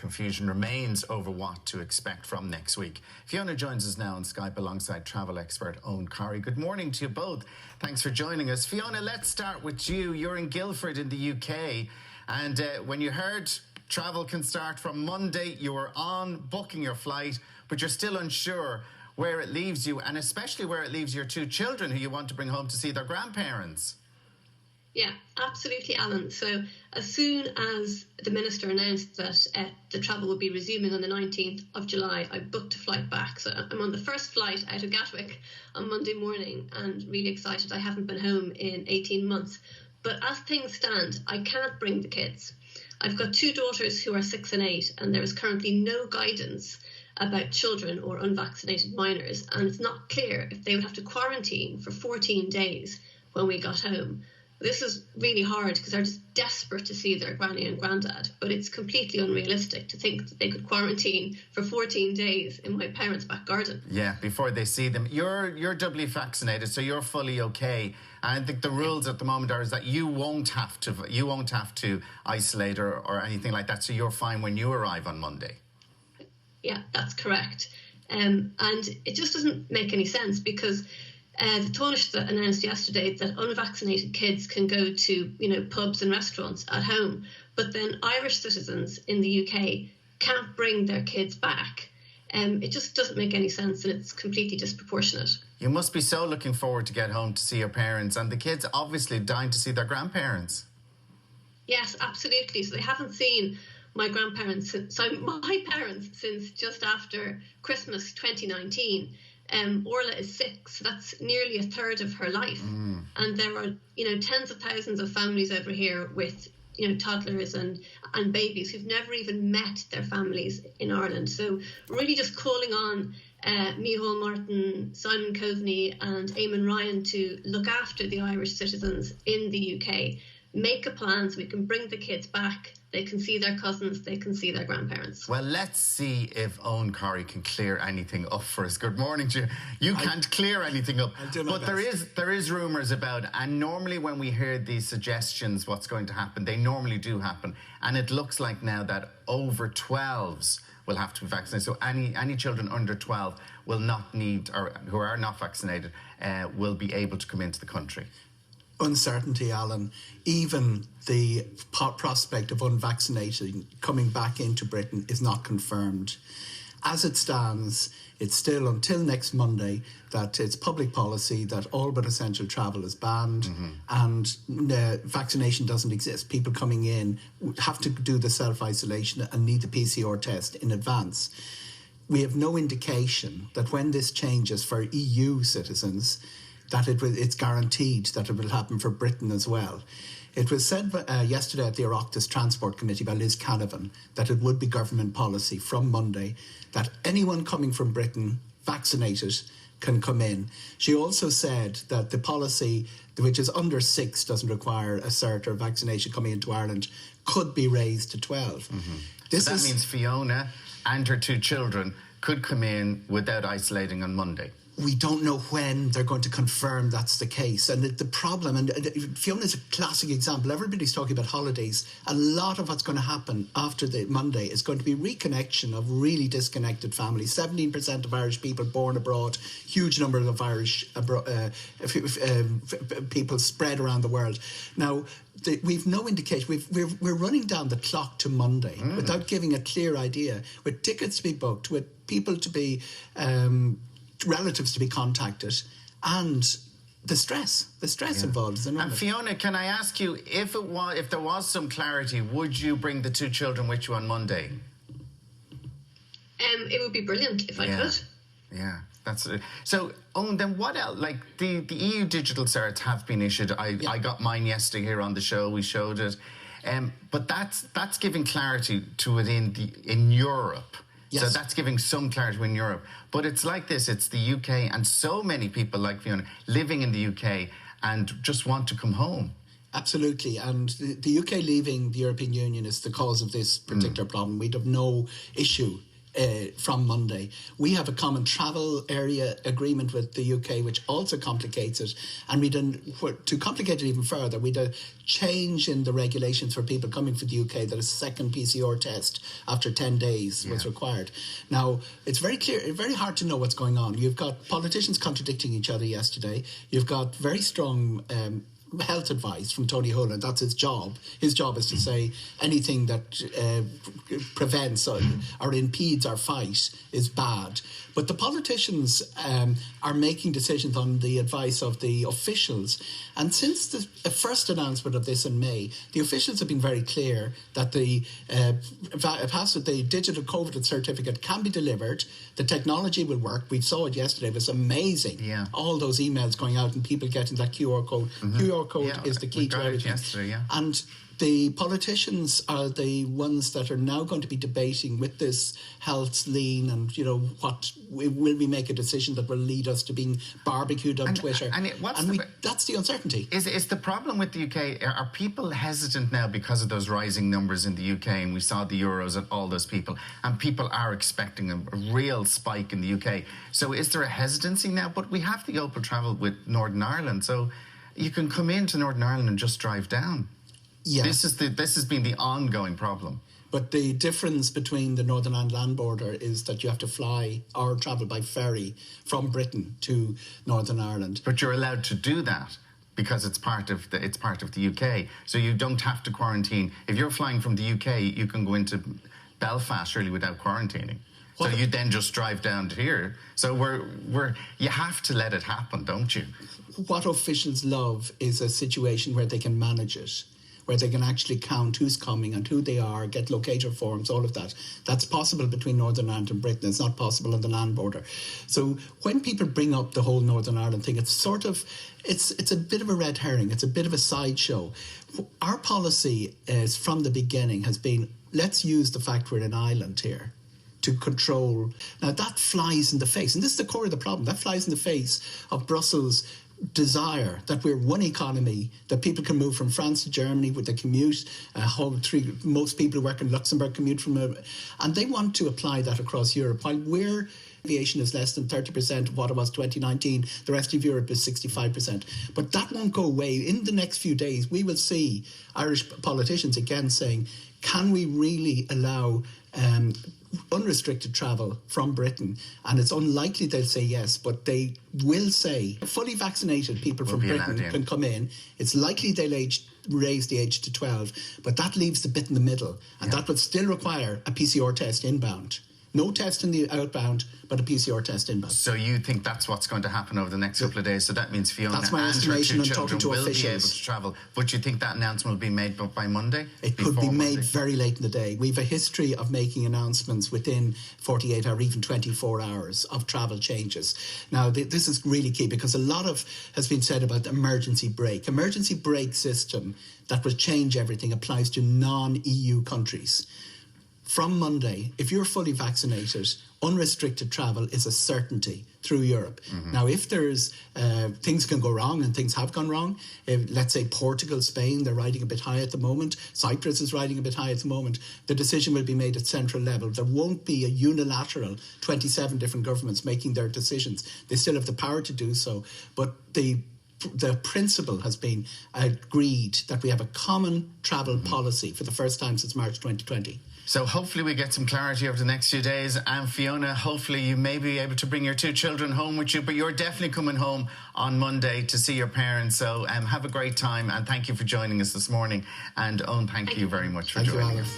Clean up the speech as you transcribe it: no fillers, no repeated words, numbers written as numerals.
confusion remains over what to expect from next week. Fiona joins us now on Skype alongside travel expert Eoghan Corry. Good morning to you both. Thanks for joining us. Fiona, let's start with you. You're in Guildford in the UK, and when you heard travel can start from Monday, you were on booking your flight, but you're still unsure where it leaves you, and especially where it leaves your two children who you want to bring home to see their grandparents. Yeah, absolutely, Alan. So as soon as the Minister announced that the travel would be resuming on the 19th of July, I booked a flight back. So I'm on the first flight out of Gatwick on Monday morning and really excited. I haven't been home in 18 months. But as things stand, I can't bring the kids. I've got two daughters who are 6 and 8, and there is currently no guidance about children or unvaccinated minors. And it's not clear if they would have to quarantine for 14 days when we got home. This is really hard because they're just desperate to see their granny and granddad, but it's completely unrealistic to think that they could quarantine for 14 days in my parents' back garden. Yeah, before they see them. You're doubly vaccinated, so you're fully okay. And I think the rules at the moment are is that you won't have to isolate or anything like that, so you're fine when you arrive on Monday. Yeah, that's correct. And it just doesn't make any sense because the Taoiseach announced yesterday that unvaccinated kids can go to, pubs and restaurants at home, but then Irish citizens in the UK can't bring their kids back. It just doesn't make any sense, and it's completely disproportionate. You must be so looking forward to get home to see your parents, and the kids obviously dying to see their grandparents. Yes, absolutely. So they haven't seen my parents since just after Christmas 2019. Orla is 6, so that's nearly a third of her life. And there are, tens of thousands of families over here with, toddlers and babies who've never even met their families in Ireland. So really just calling on Micheál Martin, Simon Coveney and Eamon Ryan to look after the Irish citizens in the UK. Make a plan so we can bring the kids back. They can see their cousins, they can see their grandparents. Well, let's see if Eoghan Corry can clear anything up for us. Good morning to you. You can't clear anything up. But there is rumours about, and normally when we hear these suggestions, what's going to happen, they normally do happen. And it looks like now that over 12s will have to be vaccinated. So any children under 12 will not need, or who are not vaccinated, will be able to come into the country. Uncertainty, Alan. Even the prospect of unvaccinated coming back into Britain is not confirmed. As it stands, it's still until next Monday that it's public policy that all but essential travel is banned, and vaccination doesn't exist. People coming in have to do the self-isolation and need the PCR test in advance. We have no indication that when this changes for EU citizens, that it's guaranteed that it will happen for Britain as well. It was said yesterday at the Oireachtas Transport Committee by Liz Canavan that it would be government policy from Monday that anyone coming from Britain vaccinated can come in. She also said that the policy, which is under 6, doesn't require a cert or vaccination coming into Ireland, could be raised to 12. So that means Fiona and her two children could come in without isolating on Monday. We don't know when they're going to confirm that's the case. And the problem, and Fiona is a classic example, everybody's talking about holidays. A lot of what's going to happen after the Monday is going to be reconnection of really disconnected families. 17% of Irish people born abroad, huge number of Irish people spread around the world. Now, we've no indication. We're running down the clock to Monday without giving a clear idea, with tickets to be booked, with people to be... relatives to be contacted, and the stress involved is enormous. And Fiona, can I ask you, if there was some clarity, would you bring the two children with you on Monday? It would be brilliant if I could. Yeah, that's it. So, then what else? Like the EU digital certs have been issued. I got mine yesterday here on the show. We showed it, but that's giving clarity to it in Europe. Yes. So that's giving some clarity in Europe. But it's like this, it's the UK, and so many people like Fiona living in the UK and just want to come home. Absolutely. And the UK leaving the European Union is the cause of this particular problem. We'd have no issue from Monday. We have a common travel area agreement with the UK, which also complicates it. And to complicate it even further, we had a change in the regulations for people coming from the UK that a second PCR test after 10 days was required. Now, it's very clear, very hard to know what's going on. You've got politicians contradicting each other yesterday. You've got very strong health advice from Tony Holohan. That's his job. His job is to say anything that prevents or impedes our fight is bad. But the politicians are making decisions on the advice of the officials. And since the first announcement of this in May, the officials have been very clear that the digital COVID certificate can be delivered. The technology will work. We saw it yesterday. It was amazing. Yeah. All those emails going out and people getting that QR code. QR code is the key to everything. Yesterday, And the politicians are the ones that are now going to be debating with this health lean and, what will we make a decision that will lead us to being barbecued on Twitter. That's the uncertainty. Is the problem with the UK, are people hesitant now because of those rising numbers in the UK, and we saw the Euros and all those people, and people are expecting a real spike in the UK. So is there a hesitancy now? But we have the open travel with Northern Ireland, so you can come into Northern Ireland and just drive down. Yeah. This has been the ongoing problem. But the difference between the Northern Ireland land border is that you have to fly or travel by ferry from Britain to Northern Ireland. But you're allowed to do that because it's part of the UK. So you don't have to quarantine. If you're flying from the UK, you can go into Belfast really without quarantining. So you then just drive down to here. So you have to let it happen, don't you? What officials love is a situation where they can manage it, where they can actually count who's coming and who they are, get locator forms, all of that. That's possible between Northern Ireland and Britain. It's not possible on the land border. So when people bring up the whole Northern Ireland thing, it's a bit of a red herring. It's a bit of a sideshow. Our policy is from the beginning has been, let's use the fact we're an island here to control. Now that flies in the face, and this is the core of the problem, that flies in the face of Brussels' desire that we're one economy, that people can move from France to Germany with the commute. Most people who work in Luxembourg commute and they want to apply that across Europe. While aviation is less than 30% of what it was 2019, the rest of Europe is 65%. But that won't go away. In the next few days, we will see Irish politicians again saying, can we really allow unrestricted travel from Britain? And it's unlikely they'll say yes, but they will say fully vaccinated people from Britain can come in. It's likely they'll raise the age to 12, but that leaves the bit in the middle, and that would still require a PCR test inbound. No test in the outbound, but a PCR test inbound. So you think that's what's going to happen over the next couple of days? So that means Fiona and her two children will be able to travel. But you think that announcement will be made by Monday? It could be made very late in the day. We have a history of making announcements within 48 or even 24 hours of travel changes. Now, this is really key because a lot has been said about the emergency brake. Emergency brake system that will change everything applies to non-EU countries. From Monday, if you're fully vaccinated, unrestricted travel is a certainty through Europe. Mm-hmm. Now, if there's things can go wrong, and things have gone wrong, let's say Portugal, Spain, they're riding a bit high at the moment. Cyprus is riding a bit high at the moment. The decision will be made at central level. There won't be a unilateral 27 different governments making their decisions. They still have the power to do so, but the principle has been agreed that we have a common travel policy for the first time since March 2020. So hopefully we get some clarity over the next few days. And Fiona, hopefully you may be able to bring your two children home with you, but you're definitely coming home on Monday to see your parents. So have a great time, and thank you for joining us this morning. And Eoghan, thank you very much for joining us.